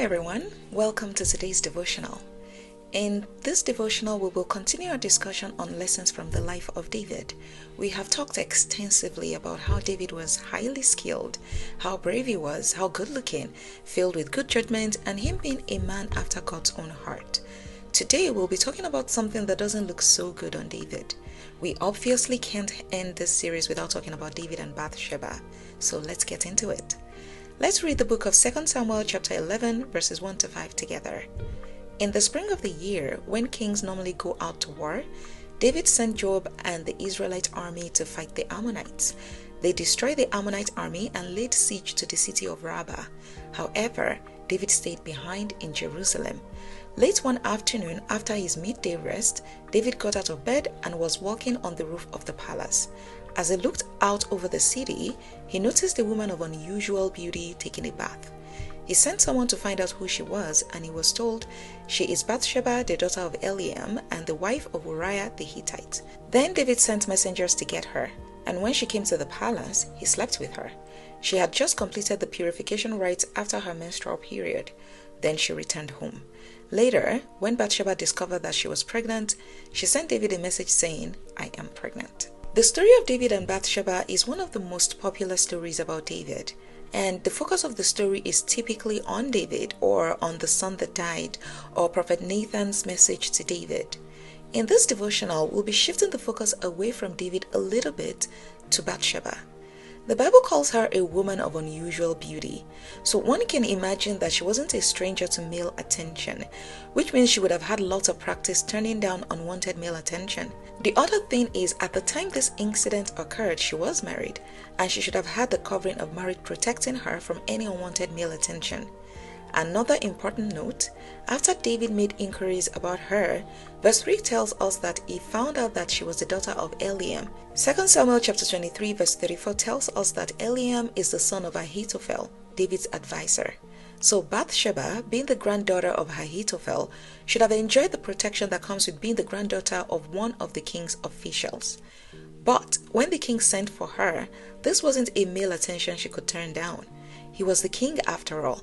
everyone, welcome to today's devotional. In this devotional, we will continue our discussion on lessons from the life of David. We have talked extensively about how David was highly skilled, how brave he was, how good looking, filled with good judgment, and him being a man after God's own heart. Today, we'll be talking about something that doesn't look so good on David. We obviously can't end this series without talking about David and Bathsheba, so let's get into it. Let's read the book of 2 Samuel chapter 11 verses 1 to 5 together. In the spring of the year, when kings normally go out to war, David sent Joab and the Israelite army to fight the Ammonites. They destroyed the Ammonite army and laid siege to the city of Rabbah. However, David stayed behind in Jerusalem. Late one afternoon, after his midday rest, David got out of bed and was walking on the roof of the palace. As he looked out over the city, he noticed a woman of unusual beauty taking a bath. He sent someone to find out who she was, and he was told, "She is Bathsheba, the daughter of Eliam, and the wife of Uriah the Hittite." Then David sent messengers to get her, and when she came to the palace, he slept with her. She had just completed the purification rites after her menstrual period. Then she returned home. Later, when Bathsheba discovered that she was pregnant, she sent David a message saying, "I am pregnant." The story of David and Bathsheba is one of the most popular stories about David, and the focus of the story is typically on David or on the son that died or Prophet Nathan's message to David. In this devotional, we'll be shifting the focus away from David a little bit to Bathsheba. The Bible calls her a woman of unusual beauty, so one can imagine that she wasn't a stranger to male attention, which means she would have had lots of practice turning down unwanted male attention. The other thing is, at the time this incident occurred, she was married, and she should have had the covering of marriage protecting her from any unwanted male attention. Another important note, after David made inquiries about her, verse 3 tells us that he found out that she was the daughter of Eliam. 2 Samuel chapter 23 verse 34 tells us that Eliam is the son of Ahithophel, David's advisor. So Bathsheba, being the granddaughter of Ahithophel, should have enjoyed the protection that comes with being the granddaughter of one of the king's officials. But when the king sent for her, this wasn't a male attention she could turn down. He was the king after all.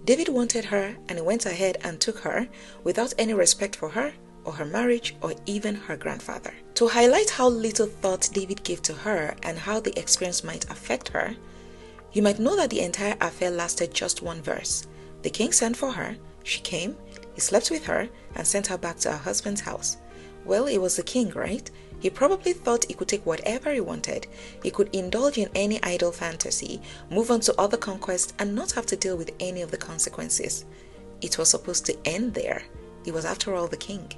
David wanted her, and he went ahead and took her without any respect for her or her marriage or even her grandfather. To highlight how little thought David gave to her and how the experience might affect her, you might know that the entire affair lasted just one verse. The king sent for her, she came, he slept with her and sent her back to her husband's house. Well, he was the king, right? He probably thought he could take whatever he wanted. He could indulge in any idle fantasy, move on to other conquests, and not have to deal with any of the consequences. It was supposed to end there. He was, after all, the king.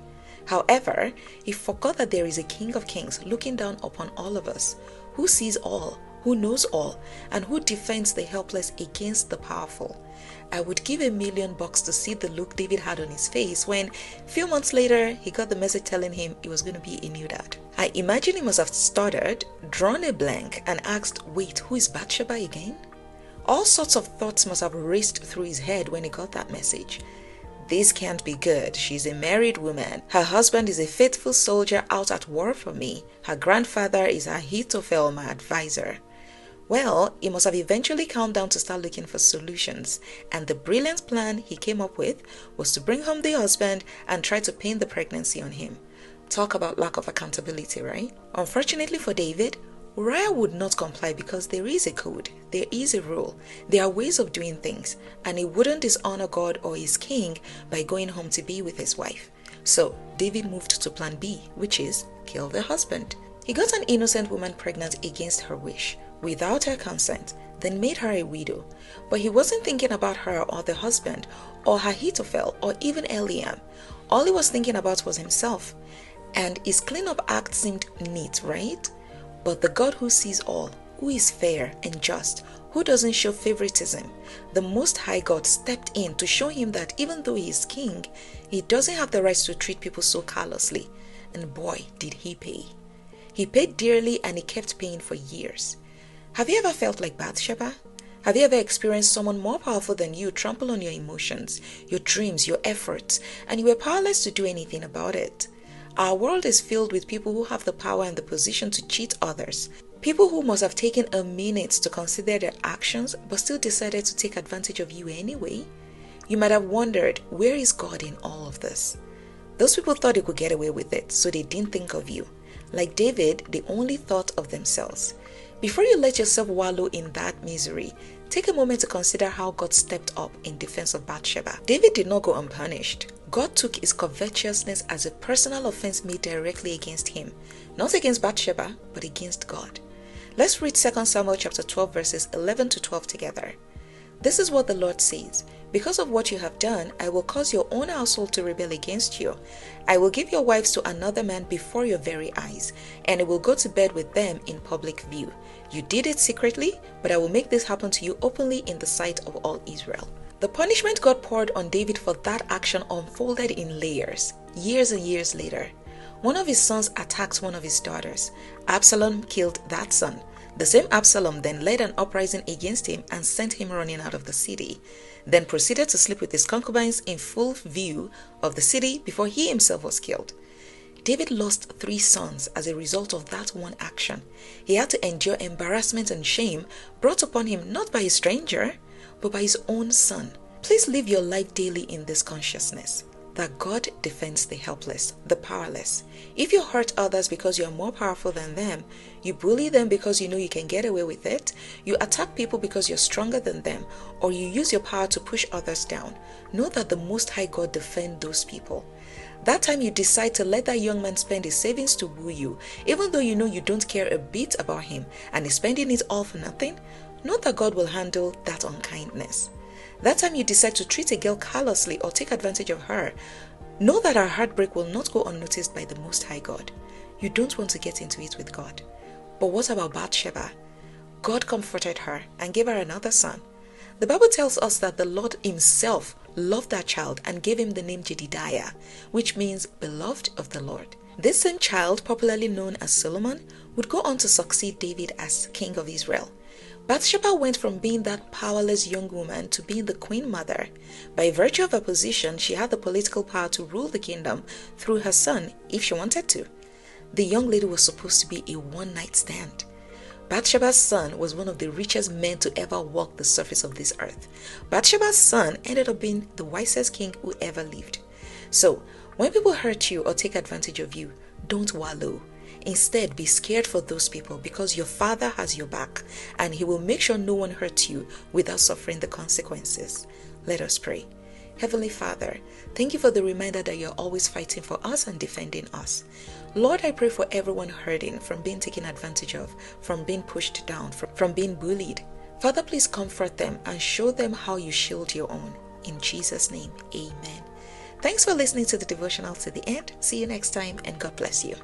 However, he forgot that there is a King of Kings looking down upon all of us, who sees all, who knows all, and who defends the helpless against the powerful. I would give $1 million to see the look David had on his face when, a few months later, he got the message telling him he was going to be a new dad. I imagine he must have stuttered, drawn a blank, and asked, "Wait, who is Bathsheba again?" All sorts of thoughts must have raced through his head when he got that message. This can't be good. She's a married woman. Her husband is a faithful soldier out at war for me. Her grandfather is Ahithophel, my advisor. Well, he must have eventually calmed down to start looking for solutions, and the brilliant plan he came up with was to bring home the husband and try to pin the pregnancy on him. Talk about lack of accountability, right? Unfortunately for David, Uriah would not comply because there is a code, there is a rule, there are ways of doing things, and he wouldn't dishonor God or his king by going home to be with his wife. So David moved to plan B, which is kill the husband. He got an innocent woman pregnant against her wish, without her consent, then made her a widow. But he wasn't thinking about her or the husband, or Ahithophel, or even Eliam. All he was thinking about was himself. And his cleanup act seemed neat, right? But the God who sees all, who is fair and just, who doesn't show favoritism, the Most High God stepped in to show him that even though he is king, he doesn't have the right to treat people so callously. And boy, did he pay. He paid dearly, and he kept paying for years. Have you ever felt like Bathsheba? Have you ever experienced someone more powerful than you trample on your emotions, your dreams, your efforts, and you were powerless to do anything about it? Our world is filled with people who have the power and the position to cheat others. People who must have taken a minute to consider their actions but still decided to take advantage of you anyway. You might have wondered, where is God in all of this? Those people thought they could get away with it, so they didn't think of you. Like David, they only thought of themselves. Before you let yourself wallow in that misery, take a moment to consider how God stepped up in defense of Bathsheba. David did not go unpunished. God took his covetousness as a personal offense made directly against him, not against Bathsheba, but against God. Let's read 2 Samuel chapter 12 verses 11 to 12 together. This is what the Lord says. Because of what you have done, I will cause your own household to rebel against you. I will give your wives to another man before your very eyes, and you will go to bed with them in public view. You did it secretly, but I will make this happen to you openly in the sight of all Israel. The punishment God poured on David for that action unfolded in layers, years and years later. One of his sons attacked one of his daughters. Absalom killed that son. The same Absalom then led an uprising against him and sent him running out of the city, then proceeded to sleep with his concubines in full view of the city before he himself was killed. David lost 3 sons as a result of that one action. He had to endure embarrassment and shame brought upon him not by a stranger, but by his own son. Please live your life daily in this consciousness that God defends the helpless, the powerless. If you hurt others because you are more powerful than them, you bully them because you know you can get away with it, you attack people because you're stronger than them, or you use your power to push others down, know that the Most High God defends those people. That time you decide to let that young man spend his savings to woo you, even though you know you don't care a bit about him and he's spending it all for nothing, know that God will handle that unkindness. That time you decide to treat a girl callously or take advantage of her, know that her heartbreak will not go unnoticed by the Most High God. You don't want to get into it with God. But what about Bathsheba? God comforted her and gave her another son. The Bible tells us that the Lord himself loved that child and gave him the name Jedidiah, which means beloved of the Lord. This same child, popularly known as Solomon, would go on to succeed David as king of Israel. Bathsheba went from being that powerless young woman to being the queen mother. By virtue of her position, she had the political power to rule the kingdom through her son if she wanted to. The young lady was supposed to be a one-night stand. Bathsheba's son was one of the richest men to ever walk the surface of this earth. Bathsheba's son ended up being the wisest king who ever lived. So, when people hurt you or take advantage of you, don't wallow. Instead, be scared for those people because your Father has your back and he will make sure no one hurts you without suffering the consequences. Let us pray. Heavenly Father, thank you for the reminder that you're always fighting for us and defending us. Lord, I pray for everyone hurting from being taken advantage of, from being pushed down, from being bullied. Father, please comfort them and show them how you shield your own. In Jesus' name, amen. Thanks for listening to the devotional to the end. See you next time and God bless you.